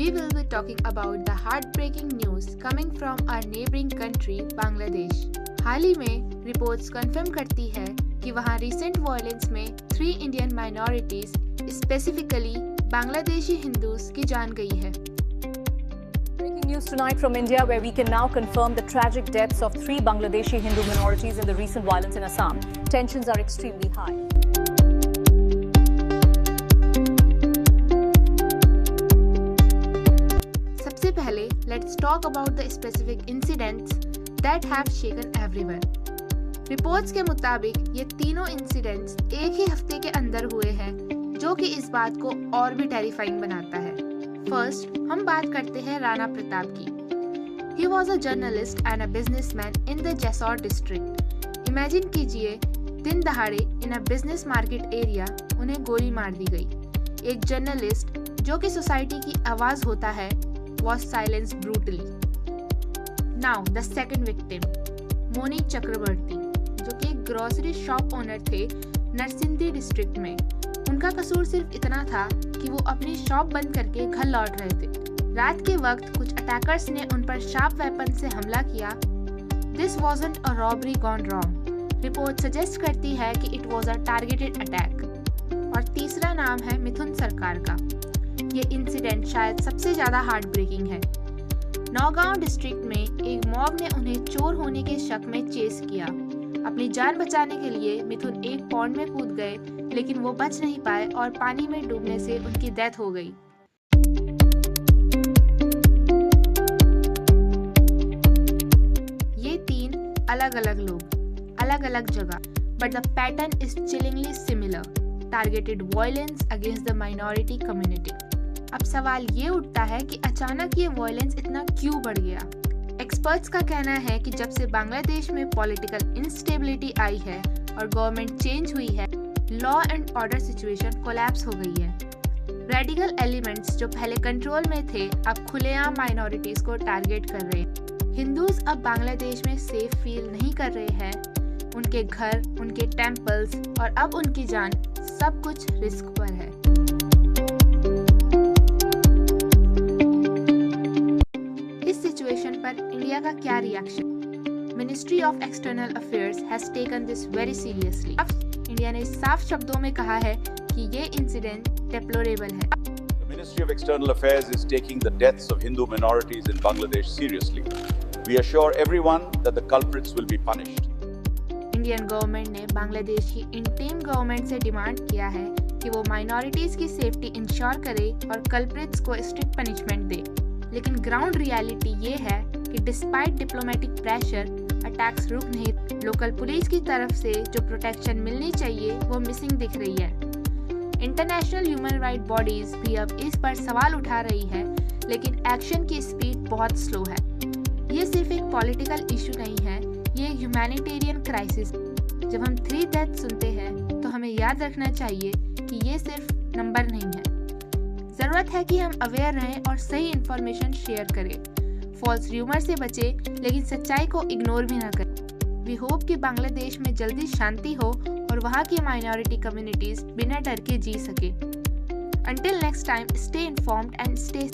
we will be talking about the heartbreaking news coming from our neighboring country, Bangladesh. हाल ही में reports confirm करती है कि वहां recent violence में 3 Indian minorities, specifically Bangladeshi Hindus की जान गई है। Breaking news tonight from India, where we can now confirm the tragic deaths of 3 Bangladeshi Hindu minorities in the recent violence in Assam. Tensions are extremely high. सबसे पहले, let's talk about the specific incidents that have shaken everyone. Reports के मुताबिक ये तीनों incidents एक ही हफ्ते के अंदर हुए हैं, जो कि इस बात को और भी टेरिफाइंग बनाता है। फर्स्ट, हम बात करते हैं राणा प्रताप की। He was a journalist and a businessman in the Jessore district. Imagine कीजिए, दिन दहाड़े इन अ बिजनेस मार्केट एरिया उन्हें गोली मार दी गई। एक जर्नलिस्ट जो कि सोसाइटी की आवाज होता है, was silenced brutally. Now the second victim, Moni चक्रवर्ती, जो कि एक ग्रोसरी शॉप ओनर थे नरसिंदी डिस्ट्रिक्ट में। उनका कसूर सिर्फ इतना था कि वो अपनी शॉप बंद करके घर लौट रहे थे। रात के वक्त कुछ अटैकर्स ने उन पर शार्प वेपन से हमला किया। This wasn't a robbery gone wrong. Report suggest करती है कि it was a targeted attack. और तीसरा नाम है मिथुन सरकार का। ये इंसिडेंट शायद सबसे ज्यादा हार्ट ब्रेकिंग है। नौगांव डिस्ट्रिक्ट में एक मॉब ने उन्हें चोर होने के शक में चेस किया। अपनी जान बचाने के लिए मिथुन एक पॉन्ड में कूद गए, लेकिन वो बच नहीं पाए और पानी में डूबने से उनकी डेथ हो गई। ये 3 अलग अलग लोग, अलग अलग जगह, but the pattern is chillingly similar. Targeted violence against the minority community. अब सवाल ये उठता है कि अचानक ये वायलेंस इतना क्यों बढ़ गया। एक्सपर्ट्स का कहना है कि जब से बांग्लादेश में पॉलिटिकल इंस्टेबिलिटी आई है और गवर्नमेंट चेंज हुई है, law and order situation collapse हो गई है। रेडिकल एलिमेंट्स जो पहले कंट्रोल में थे, अब खुलेआम माइनॉरिटीज को टारगेट कर रहे हैं। हिंदूज अब बांग्लादेश में सेफ फील नहीं कर रहे हैं। उनके घर, उनके टेम्पल्स और अब उनकी जान, सब कुछ रिस्क पर है। इस सिचुएशन पर इंडिया का क्या reaction? Ministry of external affairs has taken this very seriously. India ने साफ शब्दों में कहा है कि ये इंसिडेंट डेप्लोरेबल है। The Ministry of External Affairs is taking the deaths of Hindu minorities in Bangladesh seriously. We assure everyone that the culprits will be punished. Indian government ने बांग्लादेश की इंटीम गवर्नमेंट से डिमांड किया है कि वो minorities की safety ensure करे और कल्प्रिट्स को स्ट्रिक्ट पनिशमेंट दे। लेकिन ग्राउंड रियलिटी ये है कि डिस्पाइट डिप्लोमेटिक प्रेशर, अटैक्स रुक नहीं। लोकल पुलिस की तरफ से जो प्रोटेक्शन मिलनी चाहिए वो मिसिंग दिख रही है। इंटरनेशनल ह्यूमन राइट बॉडीज भी अब इस पर सवाल उठा रही है, लेकिन एक्शन की स्पीड बहुत स्लो है। ये सिर्फ एक पॉलिटिकल इशू नहीं है, ये ह्यूमैनिटेरियन क्राइसिस। जब हम 3 डेथ सुनते हैं तो हमें याद रखना चाहिए कि ये सिर्फ नंबर नहीं है। जरूरत है कि हम अवेयर रहें और सही इंफॉर्मेशन शेयर करें। फॉल्स र्यूमर से बचें, लेकिन सच्चाई को इग्नोर भी ना करें। वी होप कि बांग्लादेश में जल्दी शांति हो और वहाँ की माइनॉरिटी कम्युनिटीज बिना डर के जी सके। Until next time, stay informed and stay